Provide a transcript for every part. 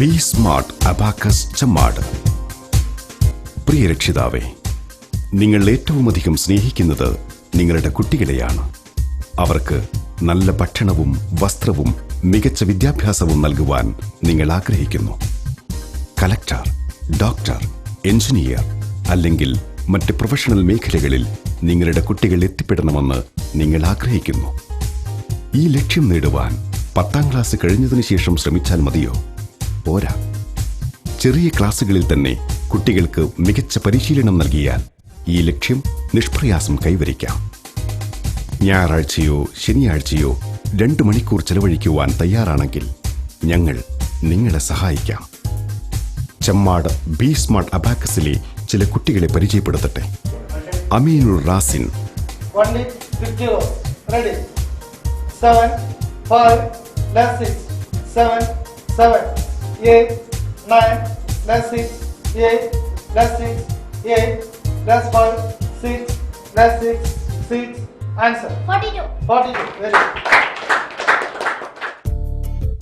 B smart abacus Chemmad. പ്രിയ രക്ഷിതാവേ, നിങ്ങൾ ഏറ്റവുമധികം സ്നേഹിക്കുന്നത് നിങ്ങളുടെ കുട്ടികളെയാണ്. അവർക്ക് നല്ല ഭക്ഷണവും വസ്ത്രവും മികച്ച വിദ്യാഭ്യാസവും നൽകുവാൻ നിങ്ങൾ ആഗ്രഹിക്കുന്നു. കലക്ടർ, ഡോക്ടർ, എഞ്ചിനീയർ അല്ലെങ്കിൽ മറ്റ് പ്രൊഫഷണൽ മേഖലകളിൽ നിങ്ങളുടെ കുട്ടികൾ എത്തിപ്പെടണമെന്ന് നിങ്ങൾ ആഗ്രഹിക്കുന്നു. ഈ ലക്ഷ്യം നേടുവാൻ 10ാം ക്ലാസ് കഴിഞ്ഞതിനു ശേഷം ശ്രമിച്ചാൽ മതിയോ? പോരാ. ചെറിയ ക്ലാസുകളിൽ തന്നെ കുട്ടികൾക്ക് മികച്ച പരിശീലനം നൽകിയാൽ ഈ ലക്ഷ്യം നിഷ്പ്രയാസം കൈവരിക്കാം. ഞായറാഴ്ചയോ ശനിയാഴ്ചയോ 2 മണിക്കൂർ ചെലവഴിക്കുവാൻ തയ്യാറാണെങ്കിൽ ഞങ്ങൾ നിങ്ങളെ സഹായിക്കാം. ചെമ്മാട് ബി സ്മാർട്ട് അബാക്കസിലെ ചില കുട്ടികളെ പരിചയപ്പെടുത്തട്ടെ. അമീനുർ റാസിൻ, 7 5 6 7 7 8 9 6 8 6 8 5 6 6 6 answer 42 very good.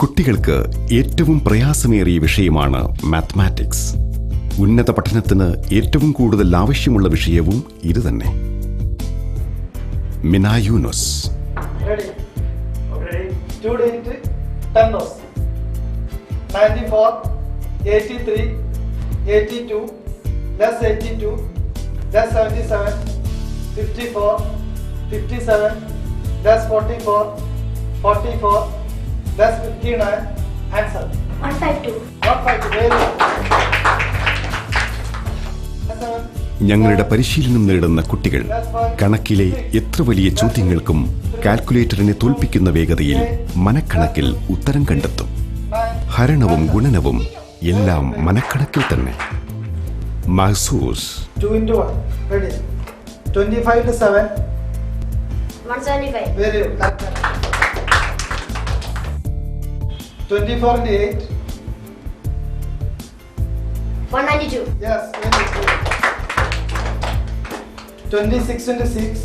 കുട്ടികൾക്ക് ഏറ്റവും പ്രയാസമേറിയ വിഷയമാണ് മാത്തമാറ്റിക്സ്. ഉന്നത പഠനത്തിന് ഏറ്റവും കൂടുതൽ ആവശ്യമുള്ള വിഷയവും ഇത് തന്നെ. മിന Yunus, ready 2 into 10 rows 94 83 82 less 82 less 77 54 57 less 44 44 less 59 answer 152 very good. ഞങ്ങളുടെ പരിശീലനം നേടുന്ന കുട്ടികൾ കണക്കിലെ എത്ര വലിയ ചോദ്യങ്ങൾക്കും കാൽക്കുലേറ്ററിനെ തോൽപ്പിക്കുന്ന വേഗതയിൽ മനക്കണക്കിൽ ഉത്തരം കണ്ടെത്തും. ഹരണവും ഗുണനവും എല്ലാം മനക്കണക്കിൽ തന്നെ. Mahzooz, 2 into 1 ready 25 to 7 175 very good. 24 into 8 192 yes very good. 26 into 6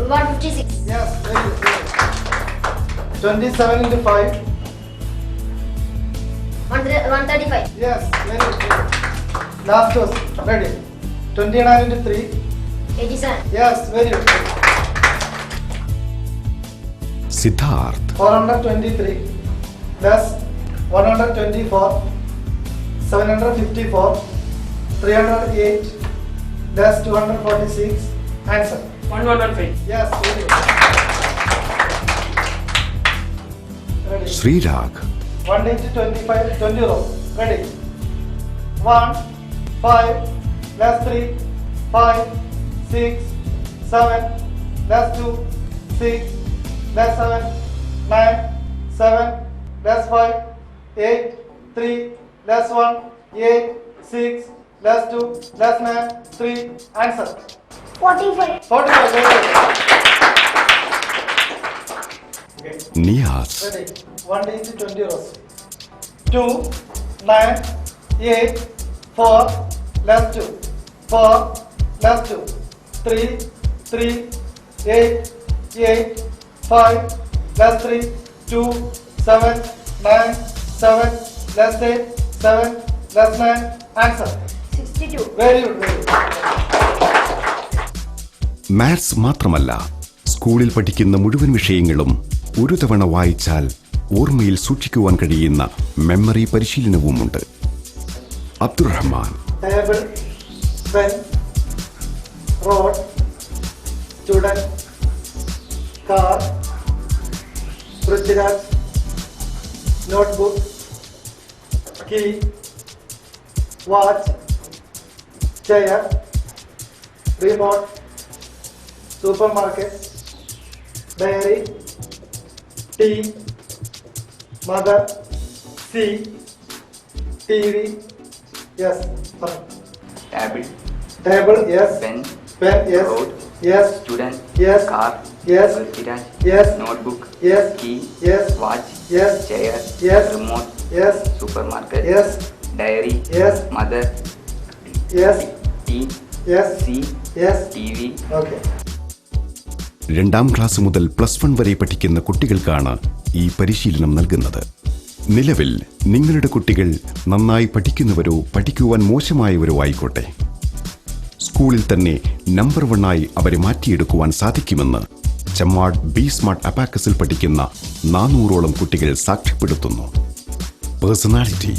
156 yes very good. 27 into 5 135 yes very good. Last was ready 29 into 3 87 yes very good. Siddharth, 423 plus 124 754 308 plus 246 answer 115 yes very good. Ready Sreerag, 1 into 25 20 row ready 1 5 plus 3 5 6 7 plus 2 6 plus 7 9 7 plus 5 8 3 plus 1 8 6 plus 2 plus 9 3 answer 45 45 very good. Niyas, Ready 1 into 20 rows 2 9 8 4 plus 2 4 plus 2 3 3 8 8 5 plus 3 2 7 9 7 plus 8 7 plus 9 answer 62 very good very good. Maths മാത്രമല്ല, സ്കൂളിൽ പഠിക്കുന്ന മുഴുവൻ വിഷയങ്ങളും ഒരു തവണ വായിച്ചാൽ ഓർമ്മയിൽ സൂക്ഷിക്കുവാൻ കഴിയുന്ന മെമ്മറി പരിശീലനവുമുണ്ട്. Abdurahman, Table, pen, road, student, car, Prithviraj, notebook, key, watch, chair, remote, supermarket, diary, tea, mother, sea, TV, yes, sorry. Table, yes. Pen, yes. road, Yes. student, Yes. car, Yes. Prithviraj, Yes. notebook, Yes. key, Yes. watch, Yes. chair, Yes. remote, Yes. supermarket, Yes. diary, Yes. mother, Yes. tea, Yes. sea, Yes. TV. Okay. 2ാം class മുതൽ +1 വരെ പഠിക്കുന്ന കുട്ടികൾക്കാണ് ഈ പരിശീലനം നൽകുന്നത്. നിലവിൽ നിങ്ങളുടെ കുട്ടികൾ നന്നായി പഠിക്കുന്നവരോ പഠിക്കുവാൻ മോശമായവരോ ആയിക്കോട്ടെ, സ്കൂളിൽ തന്നെ നമ്പർ 1 അവരെ മാറ്റിയെടുക്കുവാൻ സാധിക്കുമെന്ന് ചെമ്മാട് ബി സ്മാർട്ട് അബാക്കസിൽ പഠിക്കുന്ന 400ഓളം കുട്ടികൾ സാക്ഷ്യപ്പെടുത്തുന്നു. പേഴ്സണാലിറ്റി,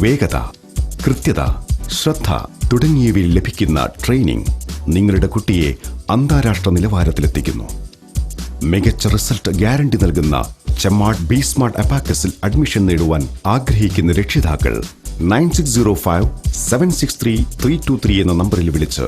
വേഗത, കൃത്യത, ശ്രദ്ധ തുടങ്ങിയവയിൽ ലഭിക്കുന്ന ട്രെയിനിംഗ് നിങ്ങളുടെ കുട്ടിയെ അന്താരാഷ്ട്ര നിലവാരത്തിലെത്തിക്കുന്നു. മികച്ച റിസൾട്ട് ഗ്യാരണ്ടി നൽകുന്ന ചെമ്മാട് ബി സ്മാർട്ട് അബാക്കസിൽ അഡ്മിഷൻ നേടുവാൻ ആഗ്രഹിക്കുന്ന രക്ഷിതാക്കൾ 9605 763 323 എന്ന നമ്പറിൽ വിളിച്ച്